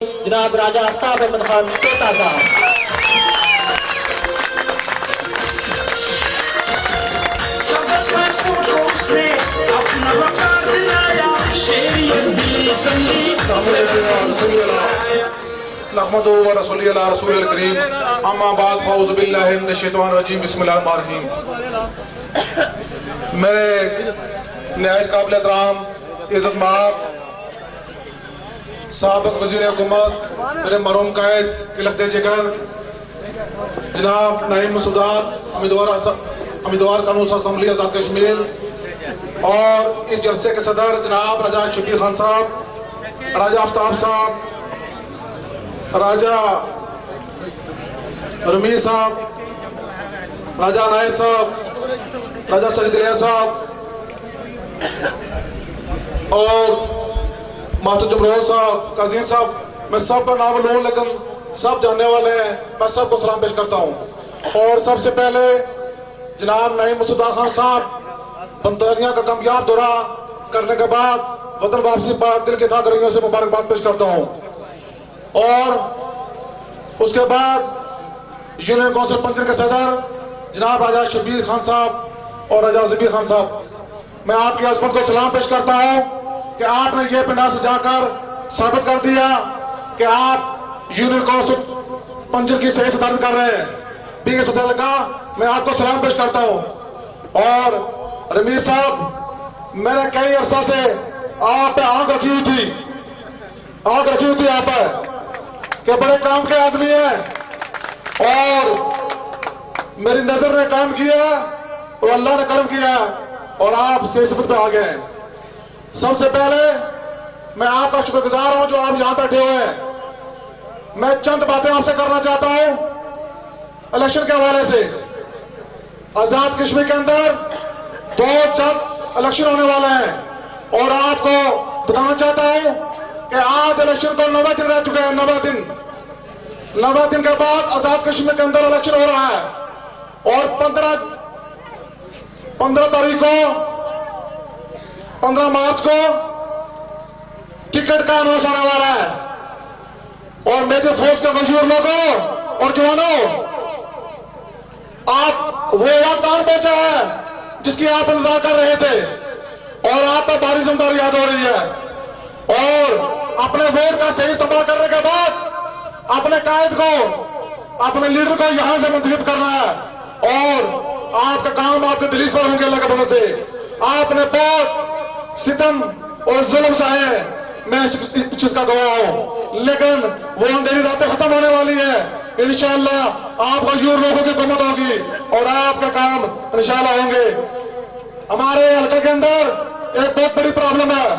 जनाब राजा आफ्ताब अहमद खान टोटा साहब। मेरे नहायत काबिल एहतराम इज़्ज़त माब साबिक़ वज़ीर हुकूमत मेरे मरहूम कायद के लख्ते जिगर जनाब नईम मसूदार उम्मीदवार कानून असम्बली आज़ाद कश्मीर और इस जलसे के सदर जनाब राजा शब्बीर खान साहब, राजा आफ्ताब साहब, राजा रमीज़ साहब, राजा नायब साहब, राजा सईद साहब और मास्टर जमरोज साहब, काजीन साहब, मैं सबका नाम लूँ लेकिन सब जानने वाले हैं। मैं सबको सलाम पेश करता हूँ। और सबसे पहले जनाब नईम मसूदार खान साहब बंतानिया का कामयाब दौरा करने के बाद वतन वापसी पर दिल के थागरियों से मुबारकबाद पेश करता हूँ। और उसके बाद यूनियन काउंसिल पंचन के सदर जनाब राजा शब्बीर खान साहब और राजा ज़बीर खान साहब, मैं आपकी अज़मत को सलाम पेश करता हूँ कि आपने ये पिंडार से जाकर साबित कर दिया कि आप यूनियन काउंसिल पंचन की सही सदारत कर रहे हैं। बीके सदर का मैं आपको सलाम पेश करता हूँ। और रमीज़ साहब, मैंने कई अरसा से आप पे आंख रखी हुई थी आप पर कि बड़े काम के आदमी हैं और मेरी नजर ने काम किया और अल्लाह ने कर्म किया और आप सियासत पे आ गए हैं। सबसे पहले मैं आपका शुक्रगुजार हूं जो आप यहां बैठे हुए हैं। मैं चंद बातें आपसे करना चाहता हूं इलेक्शन के हवाले से। आजाद कश्मीर के अंदर 2 जल्द इलेक्शन होने वाले हैं और आपको बताना चाहता हूं कि आज इलेक्शन को 9 दिन रह चुके हैं। 9 दिन के बाद आजाद कश्मीर के अंदर इलेक्शन हो रहा है और 15 तारीख को 15 मार्च को टिकट का अनाउंस होने वाला है। और मेजर फोर्स के मशहूर लोगों और जवानों, आप वो वक्त आन पहुंचा है जिसकी आप इंतजार कर रहे थे और आप पर भारी जिम्मेदारी याद हो रही है। और अपने वोट का सही इस्तेमाल करने के बाद अपने कायद को, अपने लीडर को यहां से मुंतखब करना है और आपका काम आपके दिलीस पर होंगे अल्लाह के फजल से। आपने बहुत सितम और जुल्म सहे हैं, मैं इस चीज का गवाह हूं, लेकिन वो अंधेरी रातें खत्म होने वाली है। इंशाअल्लाह आप मजबूर लोगों की हुकूमत होगी और आपका काम इंशाअल्लाह होंगे। हमारे हल्के के अंदर एक बहुत बड़ी प्रॉब्लम है,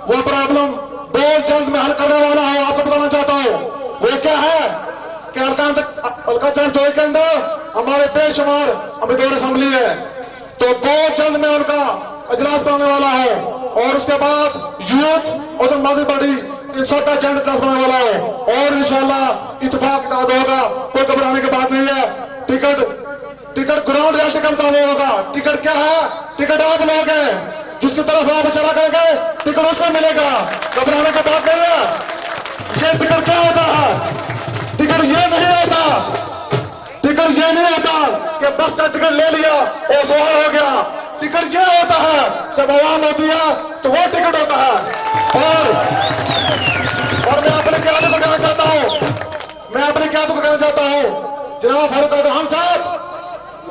वो प्रॉब्लम बहुत जल्द मैं हल करने वाला हूं। आपको बताना चाहता हूं वो क्या है कि हल्का चंद जोई के अंदर हमारे बेशुमार उम्मीदवार असेंबली है, तो बहुत जल्द मैं उनका अजलास बनाने वाला हूं और उसके बाद यूथ और मादी बॉडी इन सबका जल्द इजलास बनाने वाला हूं और इंशाअल्लाह इत्तेफाक इत्तेहाद होगा। कोई घबराने की बात नहीं है। टिकट ग्राउंड रियलिटी का मुताबिक होगा। टिकट क्या है? टिकट आप लोग हैं, जिसकी तरफ आप चला करेंगे टिकट उसको मिलेगा। घबराने की बात नहीं है। ये टिकट क्या होता है? टिकट ये नहीं होता, टिकट ये नहीं होता कि बस का टिकट ले लिया और सवाल हो गया। टिकट ये होता है जब आवाम होती है तो वो टिकट होता है। और मैं अपने क्यादत को कहना चाहता हूं, जनाब फारूक खान साहब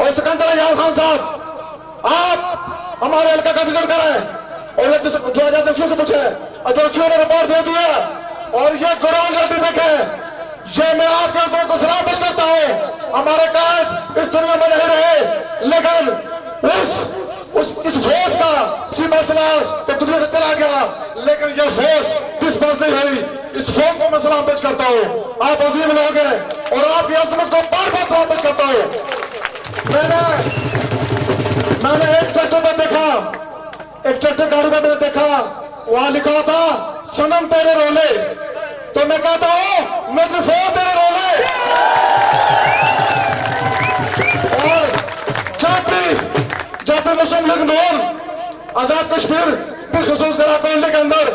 और सिकंदर यार खान साहब, आप हमारे हल्का का विजिट करें और 2000 से पूछे एजेंसियों ने रिपोर्ट दे दी है और ये ग्राउंड रियलिटी देखे। ये मैं आपके समझ को सलाम पेश करता हूं। हमारे कायद इस दुनिया में नहीं रहे, लेकिन इस फोर्स का सीमा सलाम तो दुनिया से चला गया, लेकिन यह फोर्स डिस्पर्स नहीं हुई। इस फोर्स को मैं सलाम पेश करता हूं। आप अजीम लोग हैं और आपकी अजमत को बार-बार सलाम पेश करता हूं। मैंने एक ट्रैक्टर में देखा, एक ट्रैक्टर गाड़ी में मैंने देखा, वहां लिखा था सनम तेरे रोले, तो मैं कहता हूं मुझे फोर्स तेरे रोले। और जब भी मुस्लिम लीग नून आजाद कश्मीर बिलखुसूस के अंदर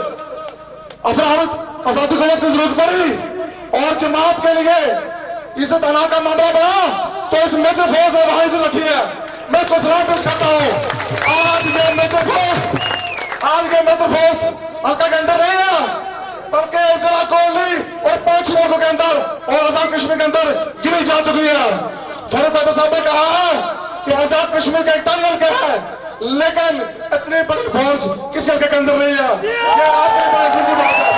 अफराद अफरादी क़ुव्वत की जरूरत पड़ी और जमात के लिए इज्जत अना का मामला बना तो इस मेजर फोर्स ने वहां से रखी है। मैं इसको सलाम पेश करता हूं। आज ये मेजर फोर्स हल्का के अंदर नहीं है, बल्कि जिला कोहली और 5 लोगों के अंदर और आजाद कश्मीर के अंदर गिनी जा चुकी है। फारूक अहमद साहब ने कहा है कि आजाद कश्मीर का एक हल्का है, लेकिन इतनी बड़ी फोर्स किस हल्के के अंदर नहीं है। ये आपके पास की बात है।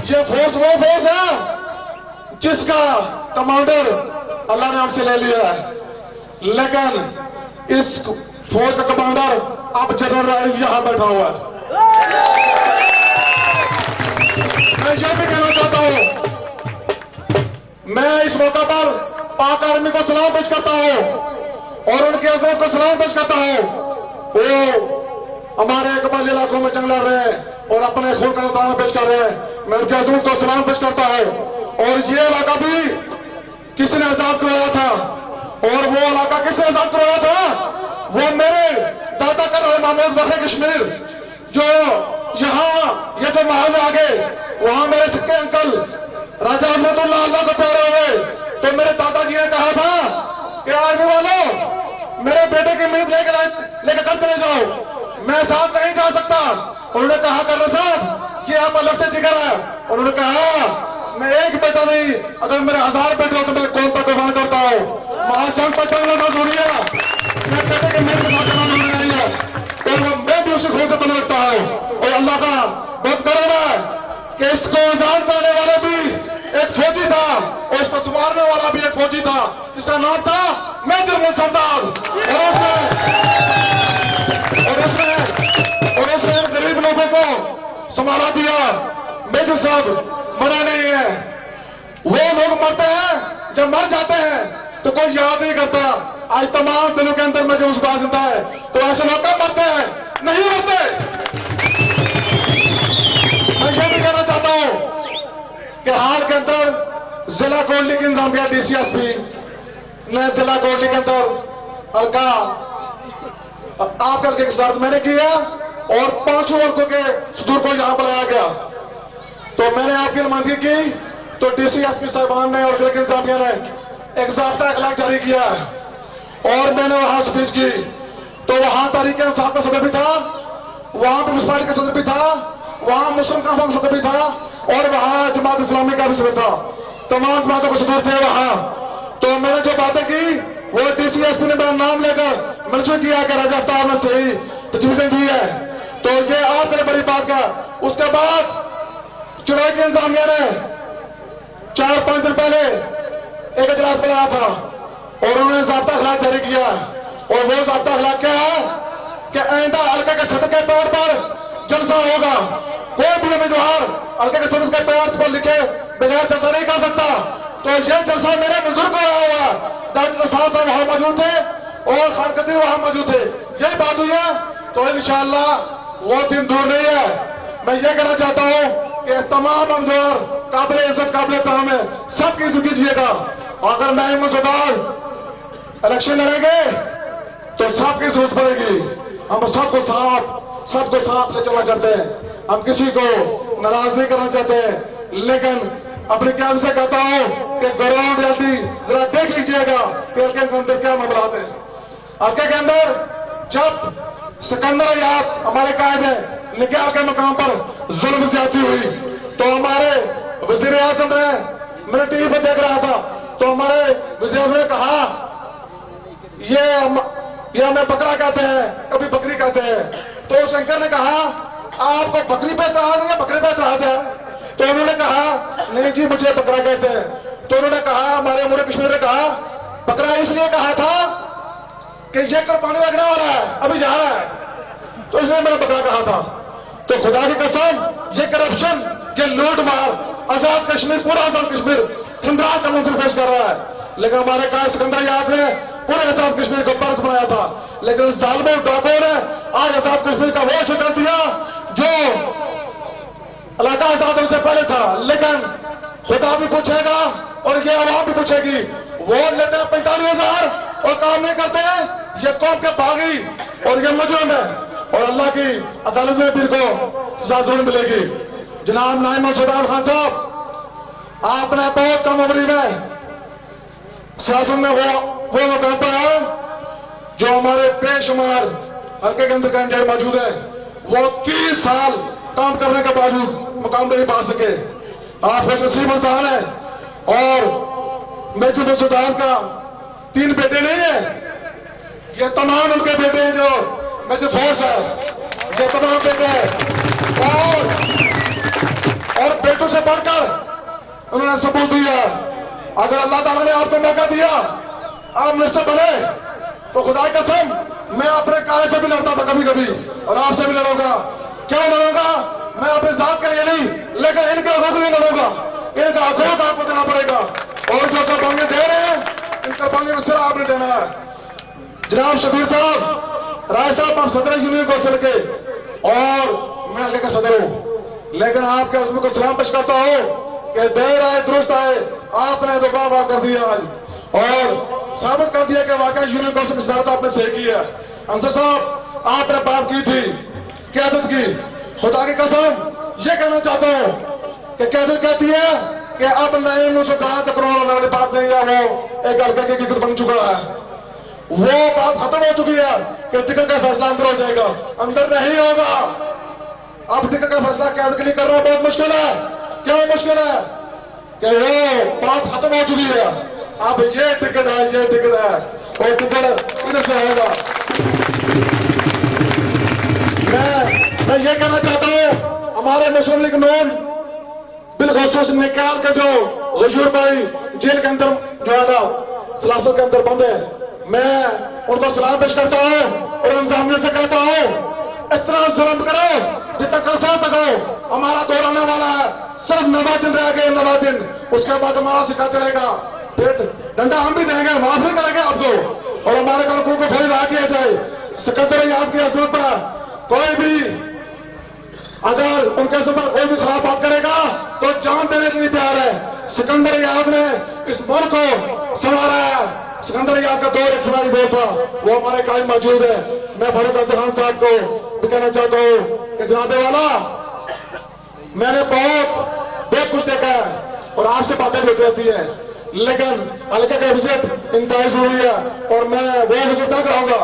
ये फोर्स वो फोर्स है जिसका कमांडर अल्लाह ने हमसे ले लिया है, लेकिन इस फोर्स का कमांडर अब जनरल राइस यहां बैठा हुआ है। मैं यह भी कहना चाहता हूं, मैं इस मौका पर पाक आर्मी को सलाम पेश करता हूं और उनकी अजमत को सलाम पेश करता हूं। वो हमारे कबाली इलाकों में जंग लड़ रहे हैं और अपने खून का नजराना पेश कर रहे हैं। मैं उनकी अजमत को सलाम पेश करता हूं। और ये इलाका भी किसी ने आजाद करवाया था, और वो इलाका किसने आजाद करवाया था? वो मेरे दादा का महमूद वफे कश्मीर, जो यहाँ ये जो महाज आगे वहां मेरे सिक्के अंकल राजा अजमतुल्लाह अल्लाह को प्यारे हुए, तो मेरे दादाजी ने कहा था कि आर्मी वालों मेरे बेटे की उम्मीद लेकर कब चले जाओ, मैं साथ नहीं जा सकता। उन्होंने कहा कर्नल साहब ये आप अलग से जिक्र है। उन्होंने कहा मैं एक बेटा नहीं, अगर मेरे 1000 बेटे हो तो मैं कौन पर कुर्बान करता हूँ। महाजंग पर चलना जरूरी है, मैं बेटे के मेरे साथ चलना जरूरी नहीं है, और मैं भी उसी खून से तले रखता हूँ। और अल्लाह का बहुत करम है कि इसको आजाद पाने वाला भी एक फौजी था और इसको संवारने वाला भी एक फौजी था, इसका नाम था मेजर मुसद्दार। और उसने गरीब लोगों को संभाला दिया। मेजर साहब मरा नहीं है, वो लोग मरते हैं जब मर जाते हैं तो कोई याद नहीं करता। आज तमाम दिलों के अंदर मेजर मुसद्दार जिंदा है, तो ऐसे लोग कब मरते हैं? नहीं मरते। मैं ये भी कहना चाहता हूं कि हाल के अंदर जिला कोहली की इंतजामिया DCSP ने जिला कोहली के अंदर हल्का आपके हल्के की सदारत मैंने किया और 5 वर्गों के सदूर को यहां बुलाया गया। तो मैंने आपकी नुमाइंदगी की, तो DCSP साहिबान ने और जिले की इंतजामिया ने एक ज़ाब्ता अखलाक जारी किया और मैंने वहां स्पीच की। तो वहां तहरीक इंसाफ का सदर भी था, वहां पीपल्स पार्टी का सदर भी था, वहां मुस्लिम काउंसिल का सदर भी था, और वहां जमात इस्लामी का भी सदर था। तमाम जमातों के सदर थे वहां। तो मैंने जो बातें की वो DCSP ने मेरा नाम लेकर मंजूर किया कि राजा अफ्ताब ने सही तजवीज़ें दी है। तो ये आपके लिए बड़ी बात का। उसके बाद चुनाव की इंतजामिया ने 4-5 दिन पहले एक इजलास बुलाया था और उन्होंने ज़ाब्ता अखलाक जारी किया। और वो ज़ाब्ता अखलाक क्या है कि आइंदा हल्के के सदर के पैर पर जलसा होगा। कोई भी उम्मीदवार हल्के के सदर के पैर पर लिखे बगैर जलसा नहीं कर सकता। तो ये जलसा मेरे बुजुर्ग आया हुआ, डॉक्टर नसार साहब वहां मौजूद थे और खान कदीर वहां मौजूद थे। यही बात हुई है, तो इंशाअल्लाह वो दिन दूर नहीं है। मैं ये कहना चाहता हूँ कि तमाम उम्मीदवार काबिल इज्जत काबिल एहतराम है, सबकी इज्जत कीजिएगा। अगर मैं मुसद्दार इलेक्शन लड़ेंगे तो सबकी जरूरत पड़ेगी। हम सबको साथ ले चलना चाहते हैं, हम किसी को नाराज नहीं करना चाहते, लेकिन अपने ख्याल से कहता हूं कि ग्राउंड रियलिटी जरा देख लीजिएगा कि हल्के के अंदर क्या मामला है। हल्के के अंदर जब सिकंदर आयात हमारे कायद है निकाह के मकाम पर जुल्म ज्यादती हुई, तो हमारे वजीर आजम ने, मैंने टीवी पर देख रहा था, तो हमारे वजीर आजम ने कहा ये हमें बकरा कहते हैं, कभी बकरी कहते हैं। तो उस एंकर ने कहा आपको बकरी पे एतराज है या बकरे पे एतराज है? तो उन्होंने कहा नहीं जी मुझे बकरा कहते हैं। तो उन्होंने कहा, हमारे अमूर कश्मीर ने कहा बकरा इसलिए कहा था कि ये कुर्बानी लगने वाला है, अभी जा रहा है, तो इसलिए मैंने बकरा कहा था। तो खुदा की कसम ये करप्शन, ये लूट मार आजाद कश्मीर, पूरा आजाद कश्मीर ठंडा का मंजर पेश कर रहा है। लेकिन हमारे कायद सिकंदर याद ने पूरे आजाद कश्मीर को पर्स बनाया था, लेकिन जालिमों डाकुओं ने आज आजाद कश्मीर का वो शिकन दिया जो इलाका आजाद होने से पहले था। लेकिन खुदा भी पूछेगा और ये आवाम भी पूछेगी, वोट लेते हैं 45,000 और काम नहीं करते हैं, ये कौम के बागी और ये मुजरिम है। और अल्लाह की अदालत में भी को सजा जरूर मिलेगी। जनाब नाइम सुल्तान खान साहब, आपने बहुत कम उम्र में सियासत में वो मुकाम पर है जो हमारे बेशुमार हल्के के अंदर कैंडिडेट मौजूद है, वो 30 साल काम करने के बावजूद मुकाम नहीं पा सके। आप खुशनसीब इंसान है। और मेजर सुल्तान का 3 बेटे नहीं है, ये तमाम उनके बेटे हैं जो मेजर फोर्स है, ये तमाम बेटे हैं। और बेटों से बढ़कर उन्होंने सबूत दिया। अगर अल्लाह ताला ने आपको मौका दिया, आप मिनिस्टर बने, तो खुदा की कसम मैं अपने काले से भी लड़ता था कभी कभी, और आपसे भी लड़ूंगा। क्यों लड़ूंगा? मैं अपने जात के लिए नहीं, लेकिन इनके हकों के लिए लड़ूंगा। इनका हकों आपको देना पड़ेगा, और जो कुर्बानियां दे रहे हैं, इन कुर्बानियों का सिरा आपने देना है। जनाब शफीर साहब, राय साहब, हम सदर यूनियन कौंसिल के और मैं हल्के का सदर हूं, लेकिन आपके हस्ब को सलाम पेश करता हूं कि देर आए दुरुस्त आए, आपने तो वाह कर दिया आज, और साबित कर दिया कि वाकई यूनियन कौंसिल की सदारत आपने सही की है। अंसर साहब, आपने बात की थी क़यादत की, खुदा की कसम ये कहना चाहता हूं कि क़यादत कहती है कि अब नए मुसदार टकराने वाली बात नहीं है, वो एक हल्के की बन चुका है, वो बात खत्म हो चुकी है कि टिकट का फैसला अंदर हो जाएगा, अंदर नहीं होगा। अब टिकट का फैसला क़यादत के लिए करना बहुत मुश्किल है। क्यों मुश्किल है? कि वो बात खत्म हो चुकी है, अब ये टिकट है, ये टिकट है, और टिकट किधर से आएगा? मैं ये कहना चाहता हूं, हमारे मुस्लिम लीग नून बिलखसूस निकाल के जो हुजूर भाई जेल के अंदर जो है ना सलासल के अंदर बंद है, मैं उनको सलाम पेश करता हूं और इंतजामिया से कहता हूं, इतना जुल्म करो जितना कर सको। हमारा दौर आने वाला है, सिर्फ 90 दिन रह गए, 90 दिन, उसके बाद हमारा सिक्का चलेगा, फिर डंडा हम भी देंगे, माफ नहीं करेंगे आपको, और हमारे कानून को फौरी रहा किया जाए। सिकंदर याद की जरूरत है, कोई भी अगर उनके साथ कोई भी खराब बात करेगा तो जान देने के लिए तैयार है। सिकंदर याद ने इस मुल्क को संवारा है। सिकंदर याद का दौर एक समाजी दौर था, वो हमारे कायम मौजूद है। मैं फारूक अब्दुल खान साहब को भी कहना चाहता हूँ कि जनाबे वाला, मैंने बहुत कुछ देखा है और आपसे बातें भी होती रहती है, लेकिन हल्के का विजिट इंतहाई जरूरी है और मैं वो विजिट ना कराऊंगा।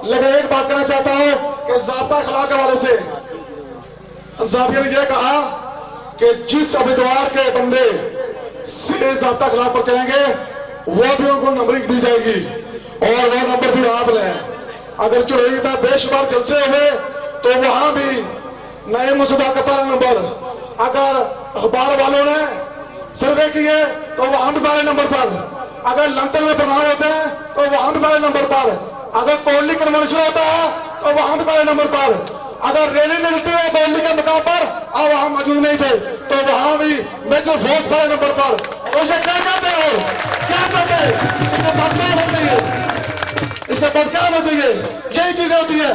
लेकिन एक बात कहना चाहता हूँ कि ज़ाब्ता अखलाक के हवाले से इंसाफिया ने यह कहा कि जिस उम्मीदवार के बंदे से ज़ाब्ता अखलाक पर चलेंगे, वो भी उनको नंबरिंग दी जाएगी और वो नंबर भी आप लें। अगर चुड़ैल में बेशुमार जलसे हुए तो वहां भी नए मसूदा का पहला नंबर, अगर अखबार वालों ने सर्वे किए तो वहां भी पहले नंबर पर, अगर लंदन में प्रोग्राम होते हैं तो वहां भी पहले नंबर पर, अगर कोहली कन्वेंशन होता है तो वहां भी पहले नंबर पर, अगर रैली निकलती है कोहली के मुकाम पर और वहां मौजूद नहीं थे तो वहां भी मेजर फोर्स पहले नंबर पर। और ये क्या चाहते हैं और क्या चाहते हैं? इसका बाद क्या होना चाहिए, इसका बाद क्या होना चाहिए? यही चीजें होती है।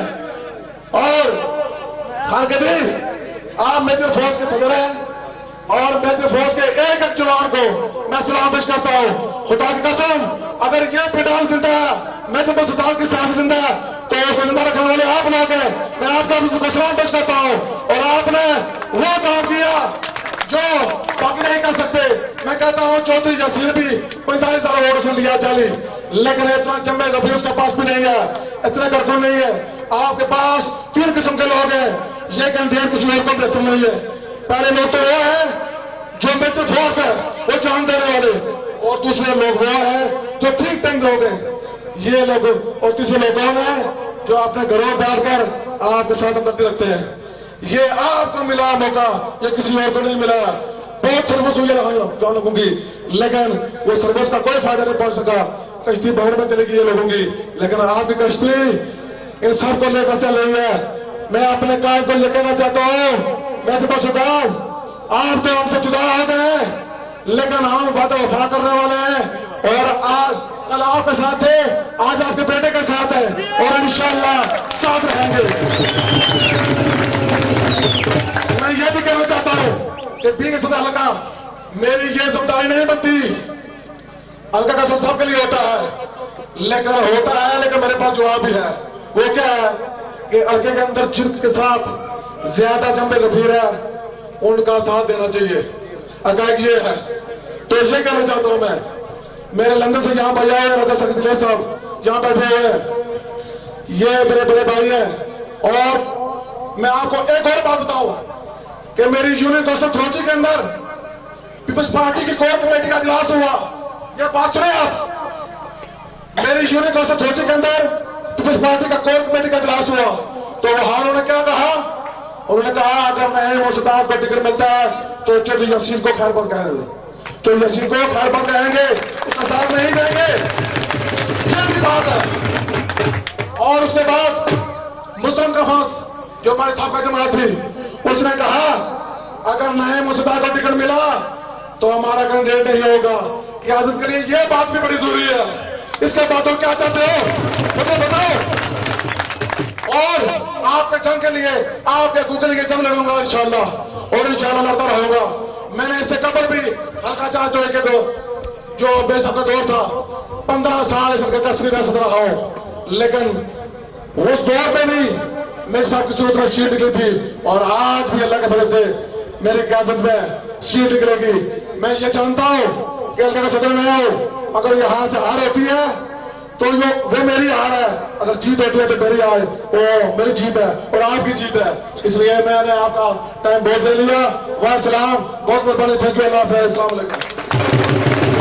और खान कदीर, आप मेजर फोर्स के सदर हैं और मेजर फोर्स के एक एक जवान को मैं सलाम पेश करता हूँ। खुदा की कसम, अगर ये पिटाल जिंदा है, मेजर सुल्तान की सियासत जिंदा है, तो उसको जिंदा रखने वाले आप लोग हैं। मैं आपका सलाम पेश करता हूँ और आपने वो काम किया जो बाकी नहीं कर सकते। मैं कहता हूँ चौधरी जसीर भी 45,000 वोट उसने लिया जाली, लेकिन इतना जम्मे गफरी उसके पास भी नहीं है, इतने कारकुन नहीं है। आपके पास 3 किस्म के लोग हैं, ये कैंडिडेट किसी और को पसंद नहीं है। पहले लोग तो वो है जो मेजर फोर्स है, वो जान देने वाले, और दूसरे लोग वो है जो ठीक टैंक लोग हैं, ये लोग। और तीसरे लोग कौन है जो अपने घरों में बैठकर आपके साथ हमदर्दी रखते हैं। ये आपको मिला मौका, ये किसी और को नहीं मिला। बहुत सर्विस हुई है लोगों की, लेकिन वो सर्विस का कोई फायदा नहीं पहुंच सका। कश्ती भवन में चलेगी ये लोगों की, लेकिन आपकी कश्ती इन सब को लेकर चल रही है। मैं अपने काम को लेकर चाहता हूँ, मैं तो सुधार, आप तो हमसे जुदा हो गए, लेकिन हम वादा वफा करने वाले हैं। और आज कल आपके साथ थे, आज आपके बेटे के साथ है और इंशाअल्लाह साथ रहेंगे। मैं ये भी कहना चाहता हूँ कि बींग सदा हल्का मेरी ये जिम्मेदारी नहीं बनती, हल्का का सबके लिए होता है, लेकिन मेरे पास जवाब भी है। वो क्या है कि हल्के के अंदर जिद के साथ ज्यादा जंबे गफीर है, उनका साथ देना चाहिए। हकायक ये है। तो ये कहना चाहता हूं मैं, मेरे लंदन से यहाँ भैया है वजह सकती साहब यहाँ बैठे हुए हैं, ये मेरे बड़े भाई हैं। और मैं आपको एक और बात बताऊं कि मेरी यूनिट 203 के अंदर पीपल्स पार्टी की कोर कमेटी का इजलास हुआ। ये बात सुने आप, मेरी यूनिट 203 के अंदर पीपल्स पार्टी का कोर कमेटी का इजलास हुआ। तो वहां उन्होंने क्या कहा? उन्होंने कहा अगर नए मुर्शिदाबाद को टिकट मिलता है तो चलो यसीर को खैरबंद कहेंगे, तो यसीर को खैरबंद कहेंगे, उसका साथ नहीं देंगे। ये भी बात है। और उसके बाद मुस्लिम का फांस जो हमारे साहब का जमात थी, उसने कहा अगर नए मुर्शिदाबाद को टिकट मिला तो हमारा कैंडिडेट नहीं होगा। क़यादत के लिए यह बात भी बड़ी जरूरी है। इसके बाद तो क्या चाहते हो मुझे बताओ। और आपके जंग के लिए, आपके हकूक़ के लिए जंग लड़ूंगा इंशाअल्लाह, और इंशाअल्लाह लड़ता रहूंगा। मैंने इससे कबल भी हल्का चार्ज जोड़ के जो बेशक का दौर था, 15 साल इसके कसरी में सदर रहा हूं, लेकिन उस दौर पे भी मेरे साथ की सूरत में सीट निकली थी, और आज भी अल्लाह के फजल से मेरी क़यादत में सीट निकलेगी। मैं ये जानता हूं कि अल्लाह का सदर मैं हूं। अगर यहाँ से हार होती है तो वो मेरी हार है, अगर जीत होती है तो मेरी हार, वो मेरी जीत है और आपकी जीत है। इसलिए मैंने आपका टाइम बहुत ले लिया। वाह सलाम, बहुत मेहरबानी, थैंक यू, अल्लाह हाफ़िज़, अस्सलाम वालेकुम।